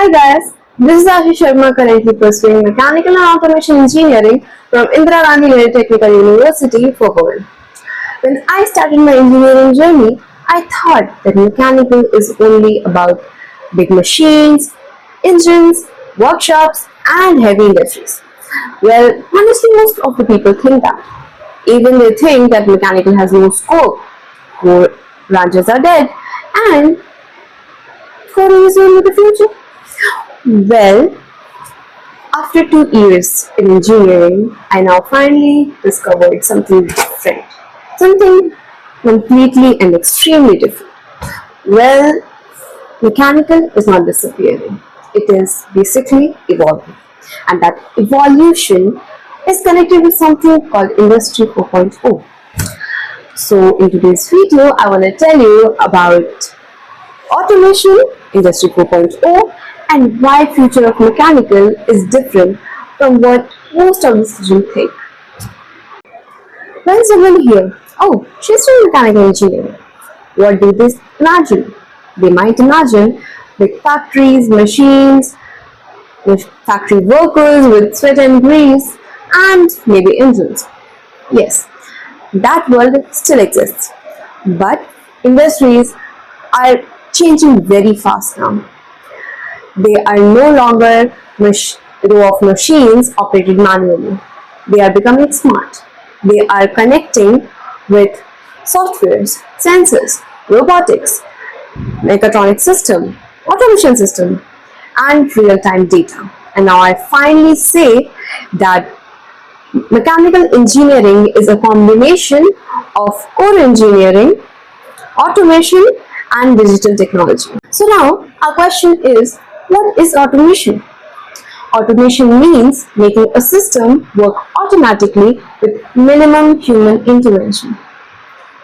Hi guys, this is Ashish Sharma currently pursuing Mechanical and Automation Engineering from Indira Gandhi United Technical University for Gold. When I started my engineering journey, I thought that mechanical is only about big machines, engines, workshops, and heavy industries. Well, honestly, most of the people think that. Even they think that mechanical has no scope, more branches are dead, and coding is only the future. Well, after 2 years in engineering, I now finally discovered something different. Something completely and extremely different. Well, mechanical is not disappearing. It is basically evolving. And that evolution is connected with something called Industry 4.0. So in today's video, I want to tell you about automation, Industry 4.0, and why future of mechanical is different from what most of the students think. When someone hears, oh, she's doing mechanical engineering, what do they imagine? They might imagine big factories, machines, with factory workers with sweat and grease, and maybe engines. Yes, that world still exists. But industries are changing very fast now. They are no longer row of machines operated manually. They are becoming smart. They are connecting with softwares, sensors, robotics, mechatronic system, automation system, and real-time data. And now I finally say that mechanical engineering is a combination of core engineering, automation, and digital technology. So now our question is, what is automation? Automation means making a system work automatically with minimum human intervention.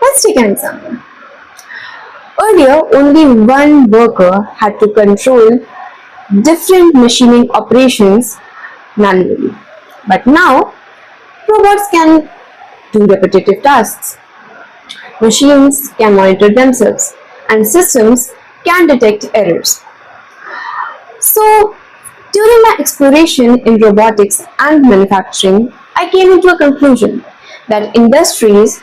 Let's take an example. Earlier, only one worker had to control different machining operations manually. But now, robots can do repetitive tasks. Machines can monitor themselves, and systems can detect errors. So, during my exploration in robotics and manufacturing, I came into a conclusion that industries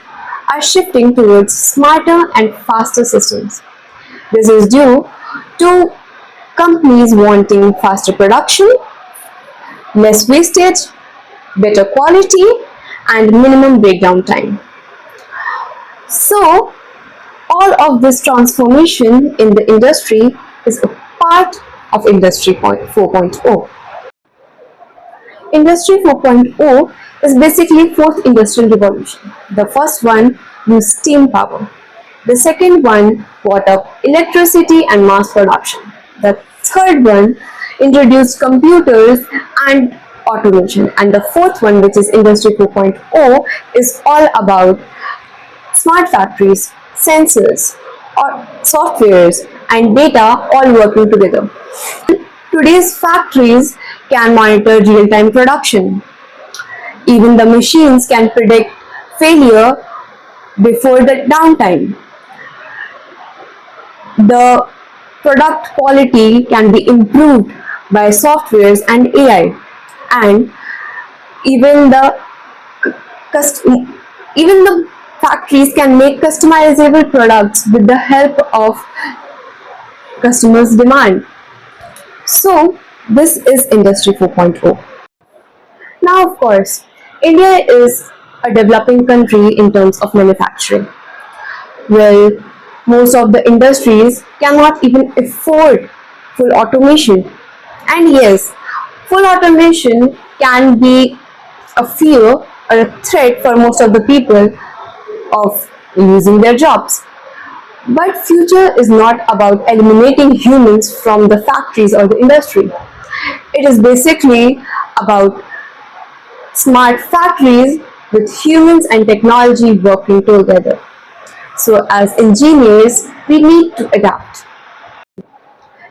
are shifting towards smarter and faster systems. This is due to companies wanting faster production, less wastage, better quality, and minimum breakdown time. So, all of this transformation in the industry is a part of Industry 4.0. Industry 4.0 is basically fourth industrial revolution. The first one used steam power. The second one brought up electricity and mass production. The third one introduced computers and automation. And the fourth one, which is Industry 4.0, is all about smart factories, sensors, or softwares, and data all working together. Today's factories can monitor real-time production. Even the machines can predict failure before the downtime. The product quality can be improved by softwares and AI. And even the even the factories can make customizable products with the help of customers' demand. So, this is Industry 4.0. Now, of course, India is a developing country in terms of manufacturing. Well, most of the industries cannot even afford full automation. And yes, full automation can be a fear or a threat for most of the people of losing their jobs. But future is not about eliminating humans from the factories or the industry. It is basically about smart factories with humans and technology working together. So as engineers, we need to adapt.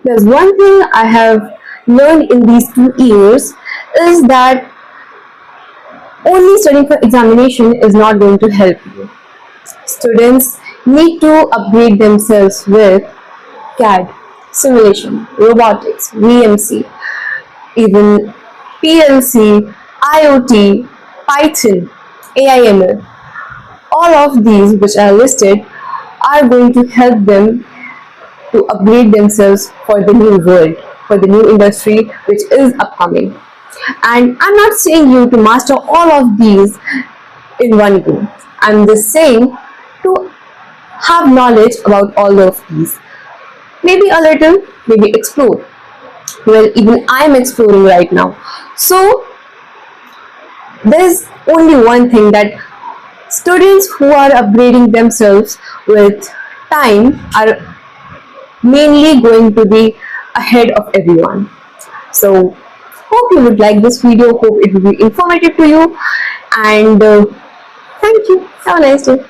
There's one thing I have learned in these 2 years is that only studying for examination is not going to help you. Students need to upgrade themselves with CAD, simulation, robotics, VMC, even PLC, IoT, Python, AIML, all of these which are listed are going to help them to upgrade themselves for the new world, for the new industry which is upcoming. And I'm not saying you to master all of these in one go. I'm just saying to have knowledge about all of these. Maybe a little, maybe explore. Well, even I'm exploring right now. So there's only one thing, that students who are upgrading themselves with time are mainly going to be ahead of everyone. So hope you would like this video, hope it will be informative to you, and thank you. Have a nice day.